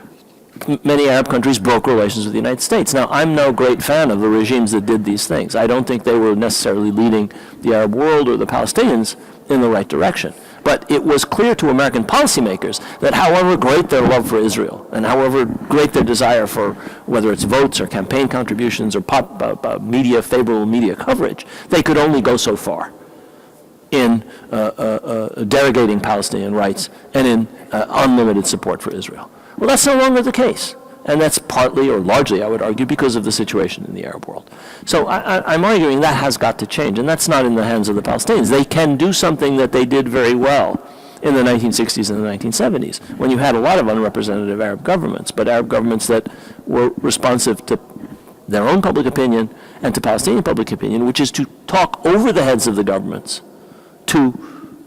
many Arab countries broke relations with the United States. Now, I'm no great fan of the regimes that did these things. I don't think they were necessarily leading the Arab world or the Palestinians in the right direction. But it was clear to American policymakers that however great their love for Israel, and however great their desire for whether it's votes or campaign contributions or favorable media coverage, they could only go so far. in derogating Palestinian rights and in unlimited support for Israel. Well, that's no longer the case. And that's partly, or largely, I would argue, because of the situation in the Arab world. So I'm arguing that has got to change, and that's not in the hands of the Palestinians. They can do something that they did very well in the 1960s and the 1970s, when you had a lot of unrepresentative Arab governments, but Arab governments that were responsive to their own public opinion and to Palestinian public opinion, which is to talk over the heads of the governments to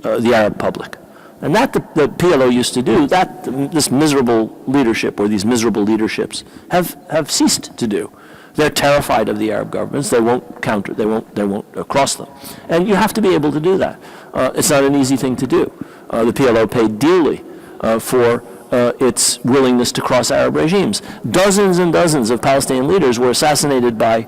the Arab public. And that the PLO used to do, that this miserable leadership, or these miserable leaderships, have ceased to do. They're terrified of the Arab governments. They won't counter, they won't cross them. And you have to be able to do that. It's not an easy thing to do. The PLO paid dearly for its willingness to cross Arab regimes. Dozens and dozens of Palestinian leaders were assassinated by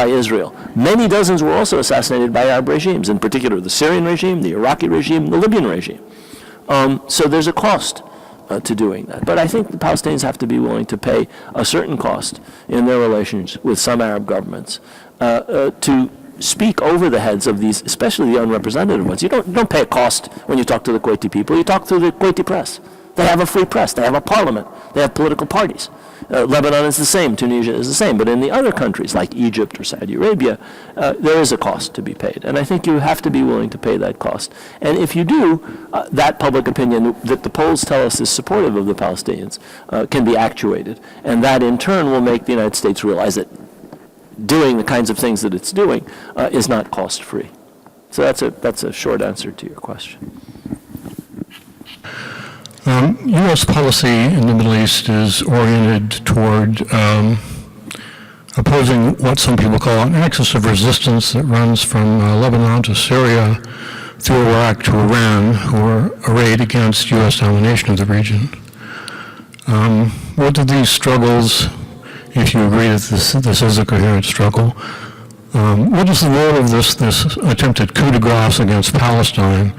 Israel. Many dozens were also assassinated by Arab regimes, in particular the Syrian regime, the Iraqi regime, the Libyan regime. So there's a cost to doing that. But I think the Palestinians have to be willing to pay a certain cost in their relations with some Arab governments to speak over the heads of these, especially the unrepresentative ones. You don't pay a cost when you talk to the Kuwaiti people. You talk to the Kuwaiti press. They have a free press. They have a parliament. They have political parties. Lebanon is the same. Tunisia is the same. But in the other countries, like Egypt or Saudi Arabia, there is a cost to be paid. And I think you have to be willing to pay that cost. And if you do, that public opinion that the polls tell us is supportive of the Palestinians can be actuated. And that, in turn, will make the United States realize that doing the kinds of things that it's doing is not cost-free. So that's a short answer to your question. U.S. policy in the Middle East is oriented toward opposing what some people call an axis of resistance that runs from Lebanon to Syria through Iraq to Iran, who are arrayed against U.S. domination of the region. What do these struggles, if you agree that this is a coherent struggle, what is the role of this attempted coup de grace against Palestine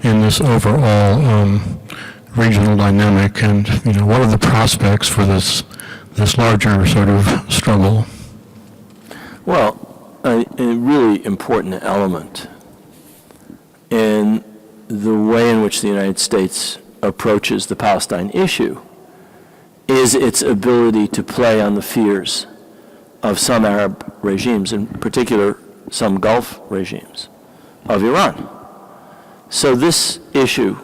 in this overall regional dynamic, and what are the prospects for this larger sort of struggle? Well, a really important element in the way in which the United States approaches the Palestine issue is its ability to play on the fears of some Arab regimes, in particular some Gulf regimes of Iran. So this issue,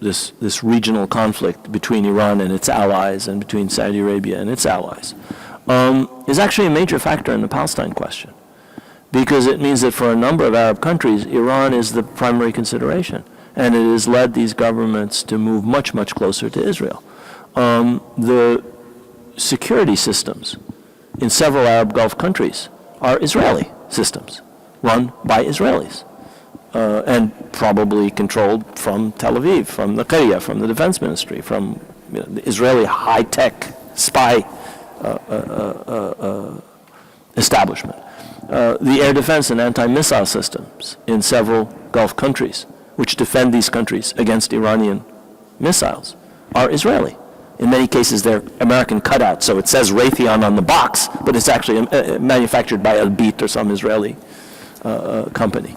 this regional conflict between Iran and its allies and between Saudi Arabia and its allies is actually a major factor in the Palestine question, because it means that for a number of Arab countries, Iran is the primary consideration, and it has led these governments to move much, much closer to Israel. The security systems in several Arab Gulf countries are Israeli systems, run by Israelis. And probably controlled from Tel Aviv, from the Qariya, from the Defense Ministry, from the Israeli high-tech spy establishment. The air defense and anti-missile systems in several Gulf countries, which defend these countries against Iranian missiles, are Israeli. In many cases, they're American cutouts, so it says Raytheon on the box, but it's actually manufactured by Elbit or some Israeli company.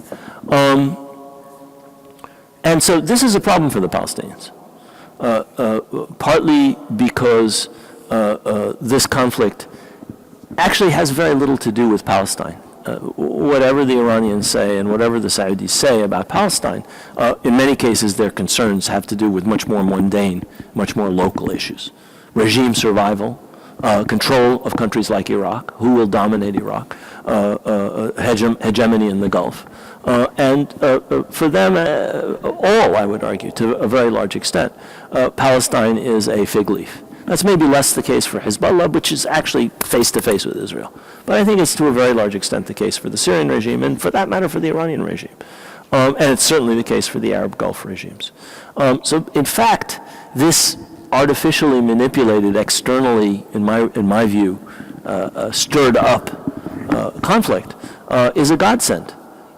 And so this is a problem for the Palestinians, partly because this conflict actually has very little to do with Palestine. Whatever the Iranians say and whatever the Saudis say about Palestine, in many cases their concerns have to do with much more mundane, much more local issues. Regime survival, control of countries like Iraq, who will dominate Iraq, hegemony in the Gulf. And for them, all, I would argue, to a very large extent, Palestine is a fig leaf. That's maybe less the case for Hezbollah, which is actually face-to-face with Israel. But I think it's to a very large extent the case for the Syrian regime, and for that matter, for the Iranian regime. And it's certainly the case for the Arab Gulf regimes. So, in fact, this artificially manipulated, externally, in my view, stirred up conflict is a godsend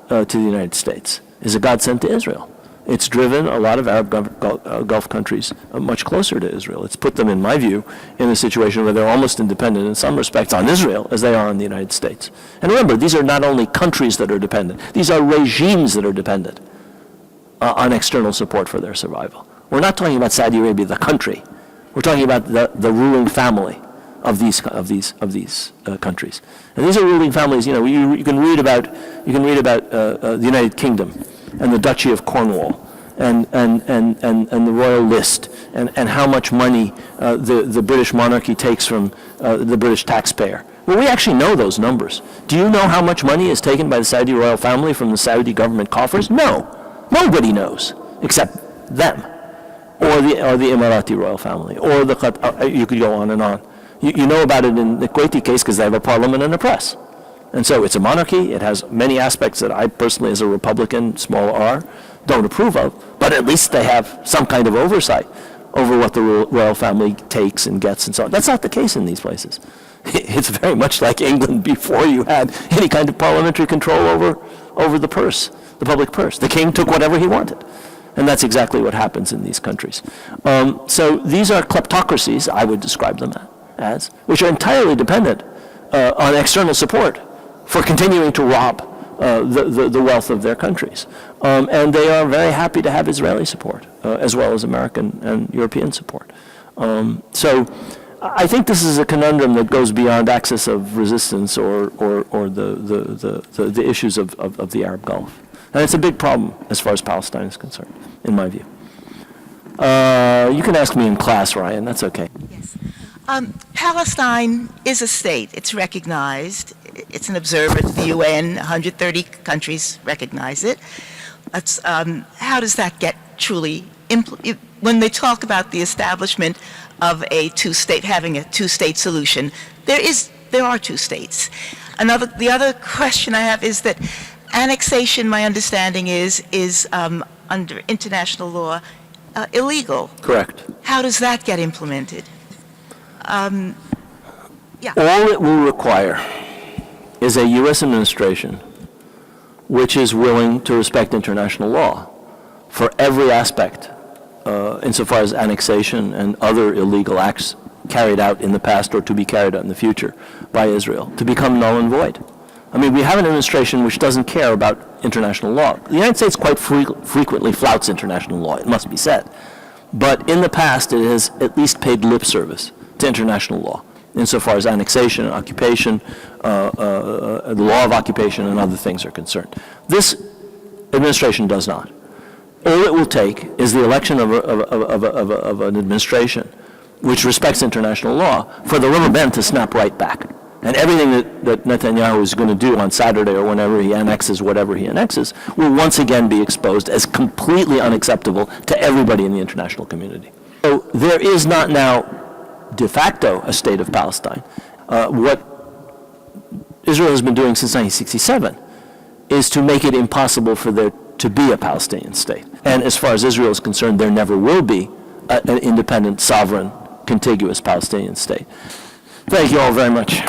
to the United States, is a godsend to Israel. It's driven a lot of Arab Gulf countries much closer to Israel. It's put them, in my view, in a situation where they're almost independent in some respects on Israel as they are on the United States. And remember, these are not only countries that are dependent, these are regimes that are dependent on external support for their survival. We're not talking about Saudi Arabia, the country. We're talking about the ruling family of these countries. And these are ruling families. You know, you can read about the United Kingdom and the Duchy of Cornwall and the royal list and how much money the British monarchy takes from the British taxpayer. Well, we actually know those numbers. Do you know how much money is taken by the Saudi royal family from the Saudi government coffers? No. Nobody knows except them, or the Emirati royal family, or you could go on and on. You know about it in the Kuwaiti case because they have a parliament and a press. And so it's a monarchy. It has many aspects that I personally, as a Republican, small r, don't approve of, but at least they have some kind of oversight over what the royal family takes and gets and so on. That's not the case in these places. It's very much like England before you had any kind of parliamentary control over the purse, the public purse. The king took whatever he wanted. And that's exactly what happens in these countries. So these are kleptocracies, I would describe them as, which are entirely dependent on external support for continuing to rob the wealth of their countries. And they are very happy to have Israeli support, as well as American and European support. So I think this is a conundrum that goes beyond axis of resistance or the issues of the Arab Gulf. And it's a big problem as far as Palestine is concerned, in my view. You can ask me in class, Ryan, that's okay. Yes. Palestine is a state. It's recognized. It's an observer to the UN. 130 countries recognize it. How does that get truly when they talk about the establishment of having a two-state solution, there are two states. The other question I have is that annexation, my understanding is under international law illegal. Correct. How does that get implemented? Yeah. All it will require is a U.S. administration which is willing to respect international law for every aspect, insofar as annexation and other illegal acts carried out in the past or to be carried out in the future by Israel, to become null and void. I mean, we have an administration which doesn't care about international law. The United States quite frequently flouts international law, it must be said. But in the past, it has at least paid lip service to international law, insofar as annexation and occupation, the law of occupation and other things are concerned. This administration does not. All it will take is the election of an administration which respects international law for the rubber band to snap right back. And everything that Netanyahu is going to do on Saturday or whenever he annexes whatever he annexes will once again be exposed as completely unacceptable to everybody in the international community. So there is not now de facto a state of Palestine. What Israel has been doing since 1967 is to make it impossible for there to be a Palestinian state. And as far as Israel is concerned, there never will be an independent, sovereign, contiguous Palestinian state. Thank you all very much.